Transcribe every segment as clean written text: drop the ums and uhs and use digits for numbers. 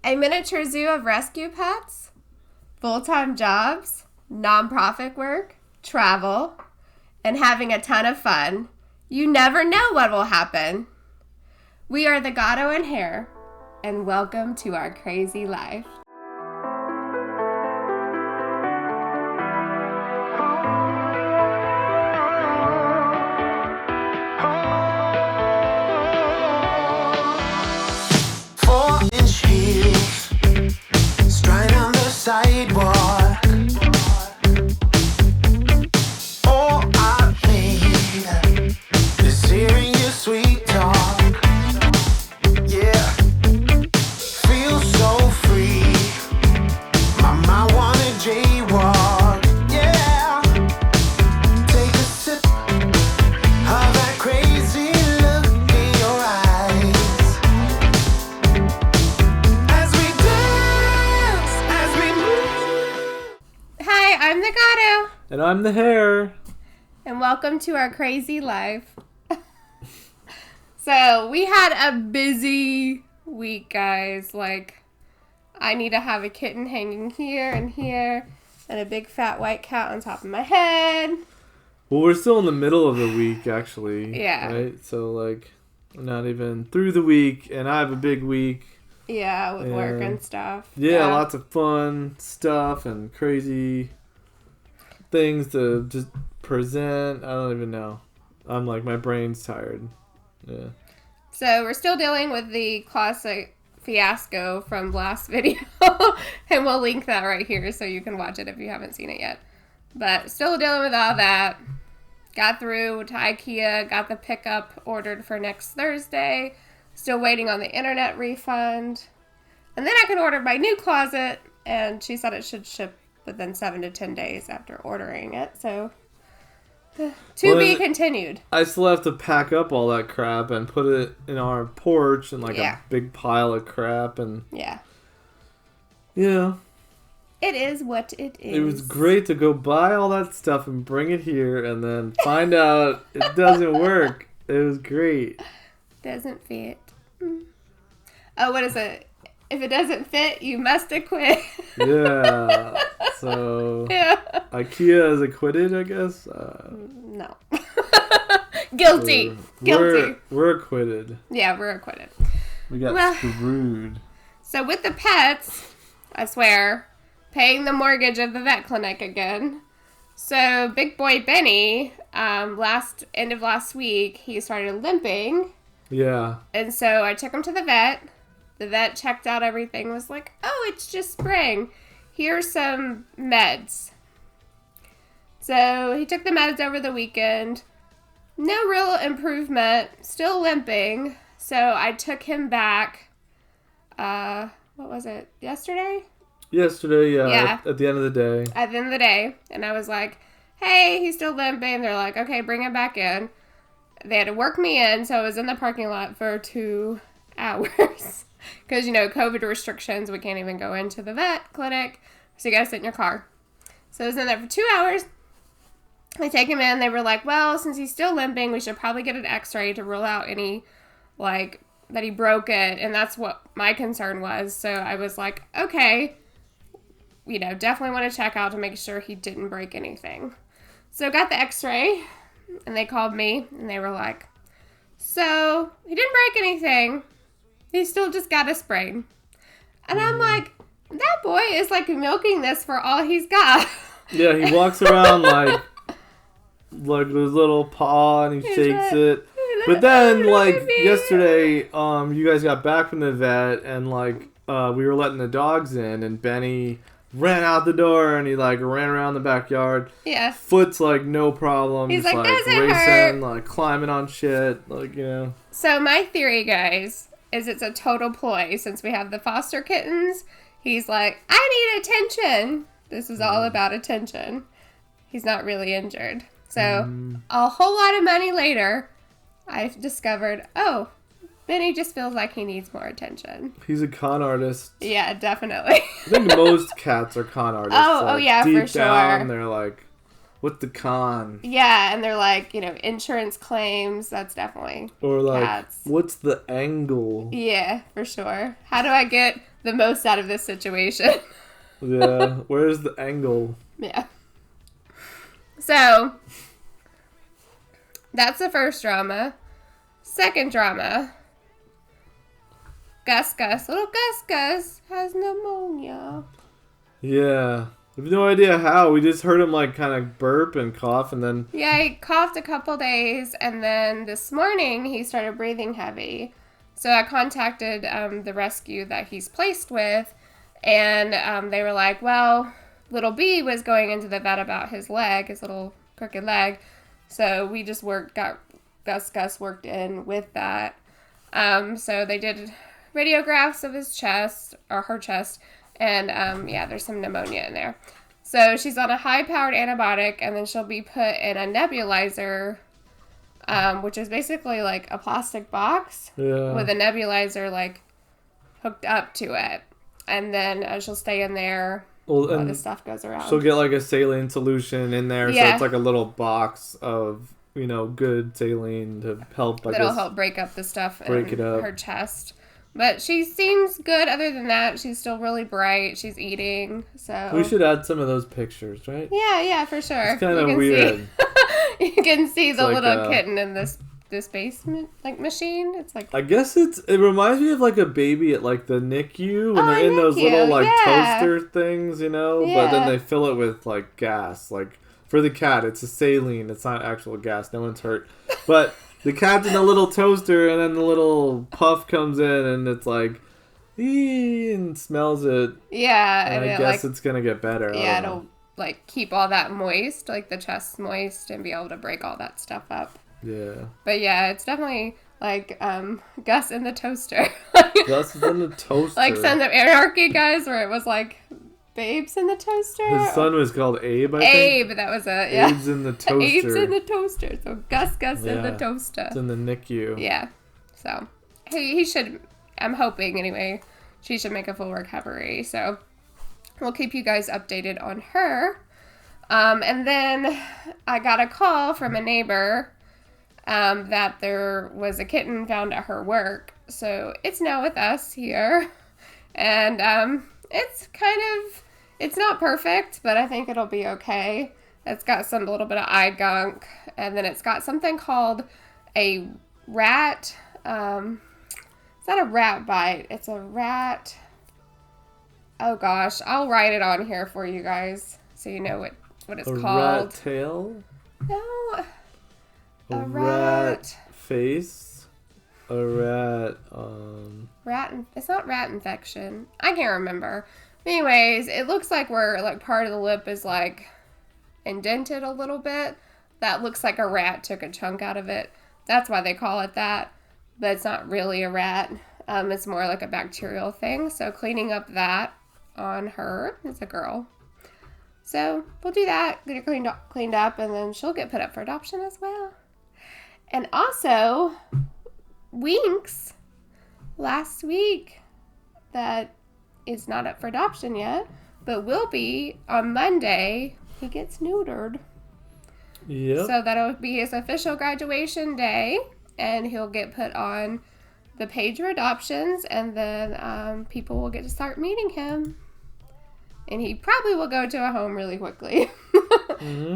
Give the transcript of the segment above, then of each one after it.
A miniature zoo of rescue pets, full-time jobs, nonprofit work, travel, and having a ton of fun. You never know what will happen. We are the Gatto and Hare, and welcome to our crazy life. Sidewalk. All I need is hearing your sweet talk. Yeah, feel so free. My mind wanna jaywalk. Yeah, take a sip of that crazy look in your eyes as we dance, as we move. Hi, I'm the Gatto. And I'm the Hare. And welcome to our crazy life. So, we had a busy week, guys. Like, I need to have a kitten hanging here and here, and a big fat white cat on top of my head. Well, we're still in the middle of the week, actually. Yeah. Right? So, like, we're not even through the week, and I have a big week. Yeah, with work and stuff. Yeah, lots of fun stuff and crazy things to just present. I don't even know. I'm like, my brain's tired. Yeah. So we're still dealing with the classic fiasco from last video. And we'll link that right here so you can watch it if you haven't seen it yet. But still dealing with all that. Got through to IKEA, got the pickup ordered for next Thursday. Still waiting on the internet refund. And then I can order my new closet, and she said it should ship within 7 to 10 days after ordering it. So, to be continued. I still have to pack up all that crap and put it in our porch and like a big pile of crap. And yeah. It is what it is. It was great to go buy all that stuff and bring it here and then find out it doesn't work. It was great. Doesn't fit. Oh, what is it? If it doesn't fit, you must acquit. Yeah. So, IKEA is acquitted, I guess? No. Guilty. Guilty. We're acquitted. Yeah, we're acquitted. We got screwed. So with the pets, I swear, paying the mortgage of the vet clinic again. So big boy Benny, end of last week, he started limping. Yeah. And so I took him to the vet. The vet checked out everything, was like, oh, it's just sprain. Here's some meds. So he took the meds over the weekend. No real improvement. Still limping. So I took him back, what was it, yesterday? Yesterday, yeah. At the end of the day. At the end of the day. And I was like, hey, he's still limping. They're like, okay, bring him back in. They had to work me in, so I was in the parking lot for 2 hours. Because, COVID restrictions, we can't even go into the vet clinic. So you gotta sit in your car. So I was in there for 2 hours. I take him in. They were like, well, since he's still limping, we should probably get an x-ray to rule out any, that he broke it. And that's what my concern was. So I was like, okay, definitely want to check out to make sure he didn't break anything. So got the x-ray. And they called me, and they were like, so, he didn't break anything. He still just got a sprain. And I'm like, that boy is, milking this for all he's got. Yeah, he walks around like with his little paw, and he shakes it. But then, yesterday, you guys got back from the vet, and, we were letting the dogs in, and Benny ran out the door, and he, ran around the backyard. Yeah. Foot's, no problem. He's just, doesn't racing, hurt. Climbing on shit, So my theory, guys, is it's a total ploy. Since we have the foster kittens, he's like, I need attention. This is all about attention. He's not really injured. So a whole lot of money later, I've discovered, Benny just feels like he needs more attention. He's a con artist. Yeah, definitely. I think most cats are con artists. Oh, yeah, for sure. Deep down, they're like, what's the con? Yeah, and they're like, insurance claims. That's definitely or cats. What's the angle? Yeah, for sure. How do I get the most out of this situation. Yeah. Where's the angle? Yeah. So, that's the first drama. Second drama. Gus Gus, little Gus Gus has pneumonia. Yeah. We have no idea how. We just heard him like kind of burp and cough and then... Yeah, he coughed a couple days and then this morning he started breathing heavy. So I contacted the rescue that he's placed with and they were like, well, little B was going into the vet about his leg, his little crooked leg. So we just got Gus Gus worked in with that. So they did radiographs of his chest, or her chest, and yeah, there's some pneumonia in there. So she's on a high-powered antibiotic, and then she'll be put in a nebulizer, which is basically like a plastic box with a nebulizer like hooked up to it. And then she'll stay in there while the stuff goes around. She'll get like a saline solution in there, so it's like a little box of, you know, good saline to help. That'll help break up the stuff in it up. her chest. But she seems good other than that. She's still really bright. She's eating, so... We should add some of those pictures, right? Yeah, for sure. It's kind of weird. You can see the like little kitten in this basement like machine. It's like... I guess it reminds me of like a baby at like the NICU when they're in those little like toaster things, you know? Yeah. But then they fill it with like gas. Like for the cat, it's a saline. It's not actual gas. No one's hurt. But... The cat's in a little toaster, and then the little puff comes in, and it's like, and smells it. Yeah. And I guess it's going to get better. Yeah, it'll, like, keep all that moist, like, the chest moist, and be able to break all that stuff up. Yeah. But, yeah, it's definitely, like, Gus in the toaster. Gus in the toaster. Like Sons of Anarchy, guys, where it was, like... Babes in the toaster. His son was called Abe, I think. Abe, that was it. Yeah. Abe's in the toaster. Abe's in the toaster. So Gus in the toaster. It's in the NICU. Yeah. So he should. I'm hoping anyway. She should make a full recovery. So we'll keep you guys updated on her. And then I got a call from a neighbor that there was a kitten found at her work. So it's now with us here, and it's kind of. It's not perfect, but I think it'll be okay. It's got some little bit of eye gunk, and then it's got something called a rat. It's not a rat bite. It's a rat. Oh gosh, I'll write it on here for you guys so you know what it's called. A rat tail? No. A rat face? A rat, It's not rat infection. I can't remember. Anyways, it looks like where like part of the lip is like indented a little bit. That looks like a rat took a chunk out of it. That's why they call it that. But it's not really a rat. It's more like a bacterial thing. So cleaning up that on her. It's a girl. So we'll do that. Get her cleaned up, and then she'll get put up for adoption as well. And also, Winks last week that is not up for adoption yet, but will be on Monday. He gets neutered. Yep. So that'll be his official graduation day, and he'll get put on the page for adoptions, and then people will get to start meeting him. And he probably will go to a home really quickly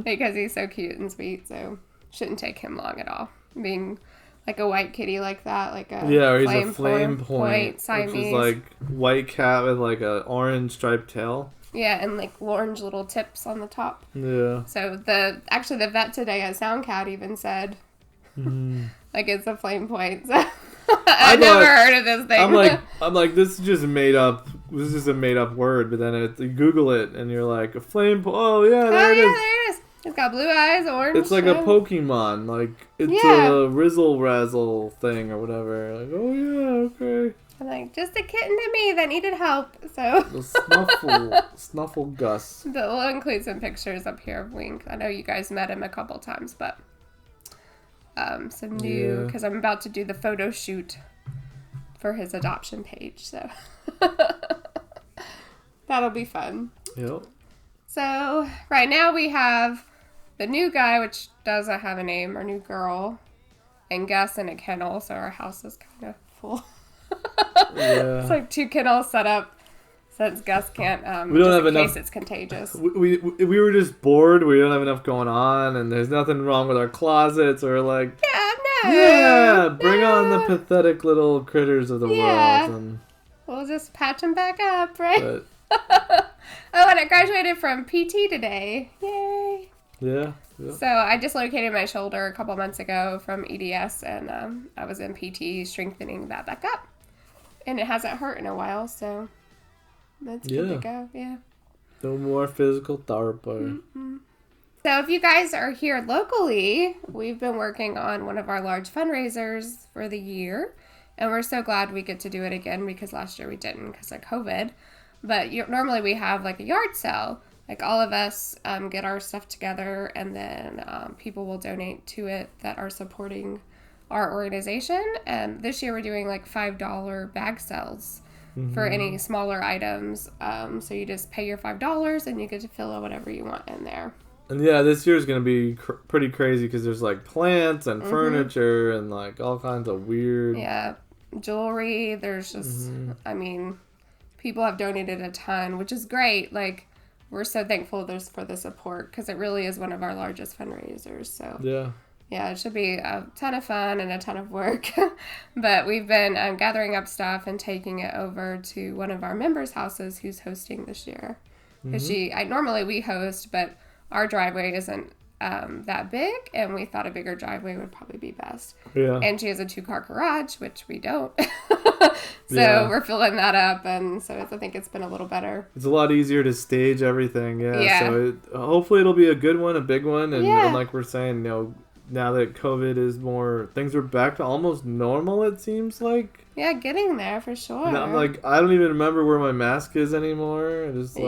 because he's so cute and sweet, so shouldn't take him long at all. Being like a white kitty like that, like a or he's a flame point Siamese. Which is like white cat with like a orange striped tail. Yeah, and like orange little tips on the top. Yeah. So the vet today at SoundCat even said like it's a flame point. So I've never heard of this thing. I'm like this is just made up. This is just a made up word, but then you Google it and you're like a flame point. Oh yeah, there it is. There it is. It's got blue eyes, orange. It's like a Pokemon. Like it's a Rizzle Razzle thing or whatever. Like oh yeah, okay. I'm like, just a kitten to me that needed help. So the Snuffle Gus. But we'll include some pictures up here of Wink. I know you guys met him a couple times, but some new, because I'm about to do the photo shoot for his adoption page, so that'll be fun. Yep. So right now we have the new guy, which doesn't have a name, our new girl, and Gus in a kennel, so our house is kind of full. Yeah. It's like 2 kennels set up. Since Gus can't, We don't just have in enough- case it's contagious. We were just bored. We don't have enough going on, and there's nothing wrong with our closets. Or like, bring on the pathetic little critters of the world. And, we'll just patch them back up, right? but, Oh, and I graduated from PT today. Yay! yeah. So I dislocated my shoulder a couple months ago from EDS, and I was in PT strengthening that back up. And it hasn't hurt in a while, so that's good to go. Yeah. No more physical therapy. Mm-hmm. So if you guys are here locally, we've been working on one of our large fundraisers for the year. And we're so glad we get to do it again because last year we didn't because of COVID. But normally we have like a yard sale. Like all of us get our stuff together and then people will donate to it that are supporting our organization. And this year we're doing like $5 bag sales for any smaller items. So you just pay your $5 and you get to fill out whatever you want in there. And yeah, this year's going to be pretty crazy because there's like plants and furniture and like all kinds of weird... Yeah, jewelry. There's just, I mean, people have donated a ton, which is great. Like, we're so thankful for the support because it really is one of our largest fundraisers. So yeah, it should be a ton of fun and a ton of work. But we've been gathering up stuff and taking it over to one of our members' houses who's hosting this year. Because normally we host, but our driveway isn't that big, and we thought a bigger driveway would probably be best. Yeah. And she has a 2-car garage, which we don't. So we're filling that up, and so I think it's been a little better. It's a lot easier to stage everything, So hopefully it'll be a good one, a big one, and like we're saying, now that COVID is more, things are back to almost normal, it seems like. Yeah, getting there for sure. And I'm like, I don't even remember where my mask is anymore. I just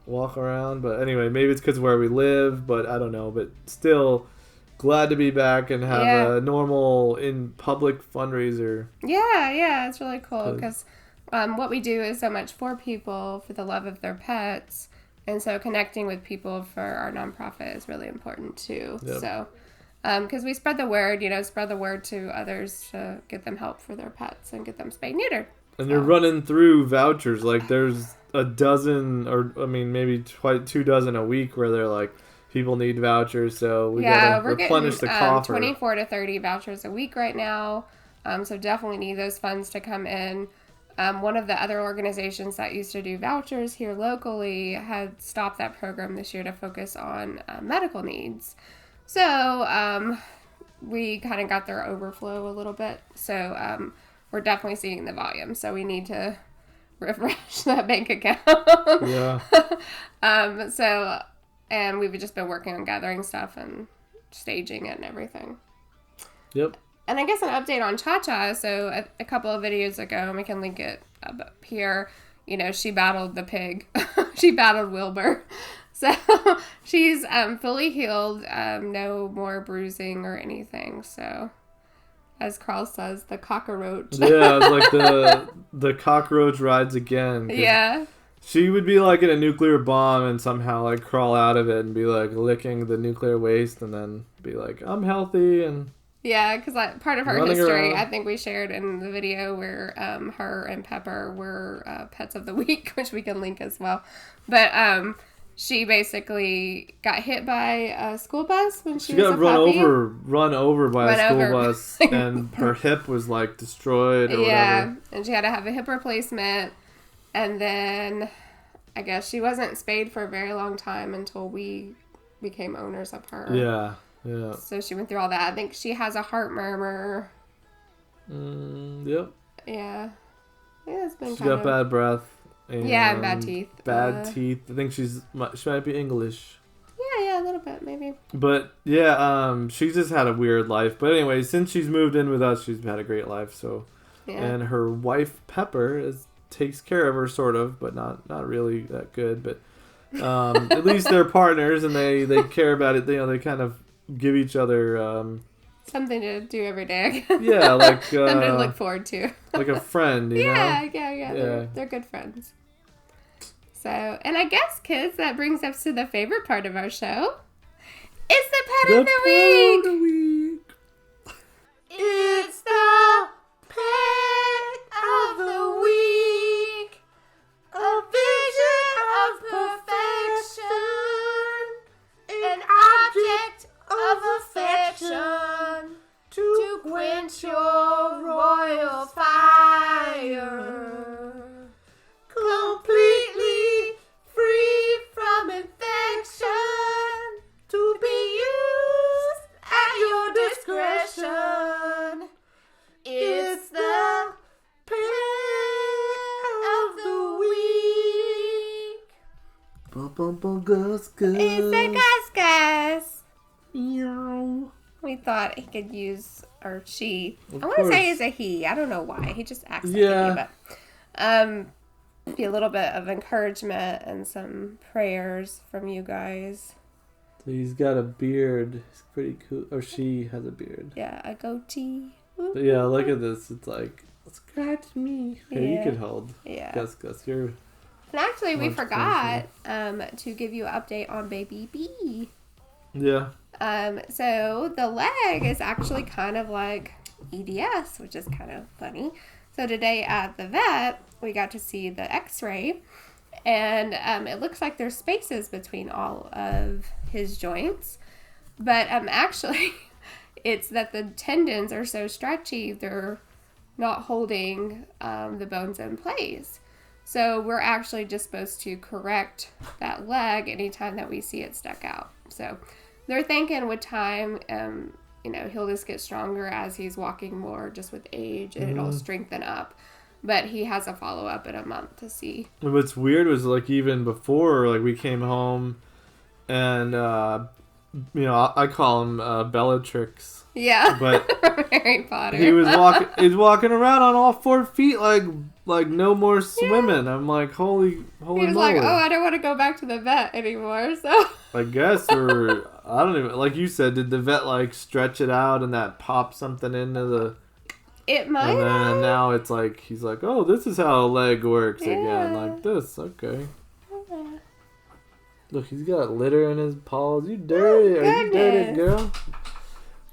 walk around. But anyway, maybe it's because where we live, but I don't know. But still, glad to be back and have a normal in public fundraiser. Yeah, it's really cool because what we do is so much for people for the love of their pets. And so connecting with people for our nonprofit is really important too. Yep. So, because we spread the word, to others to get them help for their pets and get them spayed neutered. And you're running through vouchers. Like there's a dozen or, maybe 2 dozen a week where they're like, people need vouchers. So we got to replenish the coffer. 24 to 30 vouchers a week right now. So definitely need those funds to come in. One of the other organizations that used to do vouchers here locally had stopped that program this year to focus on medical needs. So we kind of got their overflow a little bit. So we're definitely seeing the volume. So we need to refresh that bank account. And we've just been working on gathering stuff and staging it and everything. Yep. And I guess an update on ChaCha. So a couple of videos ago, and we can link it up here, she battled the pig. She battled Wilbur. So she's fully healed. No more bruising or anything. So as Carl says, the cockroach. Yeah, it's like the cockroach rides again. Yeah. She would be like in a nuclear bomb and somehow like crawl out of it and be like licking the nuclear waste and then be like, I'm healthy and... Yeah, because part of her history, around. I think we shared in the video where her and Pepper were pets of the week, which we can link as well. But she basically got hit by a school bus when she was a puppy. run over by a school bus, and her hip was like destroyed or whatever. And she had to have a hip replacement. And then I guess she wasn't spayed for a very long time until we became owners of her. Yeah. So she went through all that. I think she has a heart murmur. Yep. Yeah. It's been She got bad breath. And bad teeth. Bad teeth. I think she might be English. Yeah, a little bit, maybe. But, yeah, she's just had a weird life. But anyway, since she's moved in with us, she's had a great life. So, and her wife, Pepper, takes care of her, sort of, but not really that good. But at least they're partners, and they care about it. They kind of give each other... something to do every day. Yeah, like... something to look forward to. Like a friend, you know? Yeah. They're good friends. So, and I guess, kids, that brings us to the favorite part of our show. It's the pet of the week! It's the pet of the week. A Gus Gus. It's a Gus Gus. Meow. We thought he could use, or she. Of I want to say course. it's a he. I don't know why. He just acts like Yeah. a he, but be a little bit of encouragement and some prayers from you guys. So he's got a beard. He's pretty cool. Or she has a beard. Yeah, a goatee. But yeah, look at this. It's like, scratch me. Here, you Yeah. could hold. Yeah. Gus Gus. You're... And actually, we Much forgot to give you an update on baby B. Yeah. So the leg is actually kind of like EDS, which is kind of funny. So today at the vet, we got to see the x-ray, and it looks like there's spaces between all of his joints. But actually, it's that the tendons are so stretchy, they're not holding the bones in place. So we're actually just supposed to correct that leg anytime that we see it stuck out. So they're thinking with time, he'll just get stronger as he's walking more just with age, and it'll strengthen up. But he has a follow-up in a month to see. What's weird was, like, even before, like, we came home, and, I call him Bellatrix. Yeah, But Harry Potter. he's walking around on all 4 feet like no more swimming. Yeah. I'm like, holy He moly. was like, I don't want to go back to the vet anymore, so... I guess, or I don't even, like you said, did the vet like stretch it out and that pop something into the... It might And then have. now it's like, he's like, oh, this is how a leg works again. Yeah. Like this, okay. Yeah. Look, he's got litter in his paws. You dirty. Are you dirty, girl?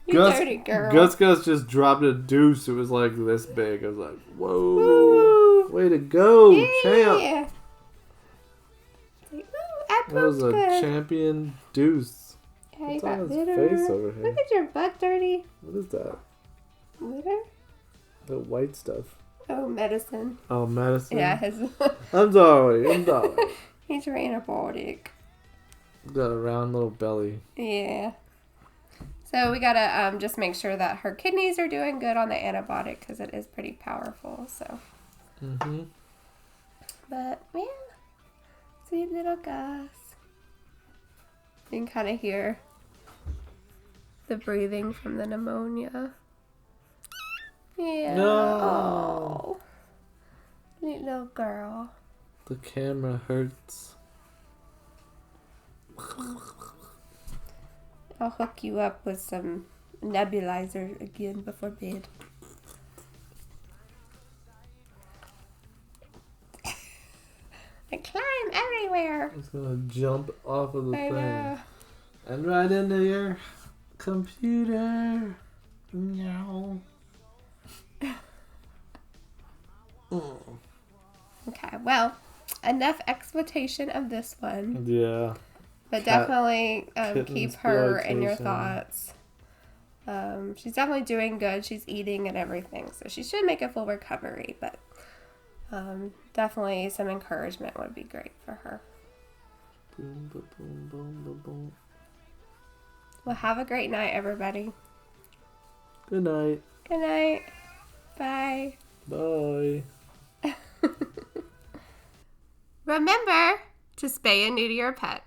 You dirty girl. Gus Gus just dropped a deuce. It was like this big. I was like, whoa. Woo. Way to go, Yeah. champ. Like, I That was pooped a good. champion deuce. Yeah, you What's got on his litter. face over here? Look at your butt dirty. What is that? Litter? The white stuff. Oh, medicine. Oh, medicine? Yeah, I'm sorry. he's your antibiotic. Got a round little belly. Yeah. So we gotta just make sure that her kidneys are doing good on the antibiotic because it is pretty powerful. So. Mm-hmm. But yeah, sweet little Gus. You can kind of hear the breathing from the pneumonia. Yeah. No. Oh. Sweet little girl. The camera hurts. I'll hook you up with some nebulizer again before bed. I climb everywhere. It's gonna jump off of the I thing. know. And right into your computer. Meow. Okay, well, enough exploitation of this one. Yeah. But Cat- definitely keep her in your exploitation. thoughts. She's definitely doing good. She's eating and everything. So she should make a full recovery. But definitely some encouragement would be great for her. Boom, boom, boom, boom, boom, boom. Well, have a great night, everybody. Good night. Good night. Bye. Bye. Remember to spay and neuter your pet.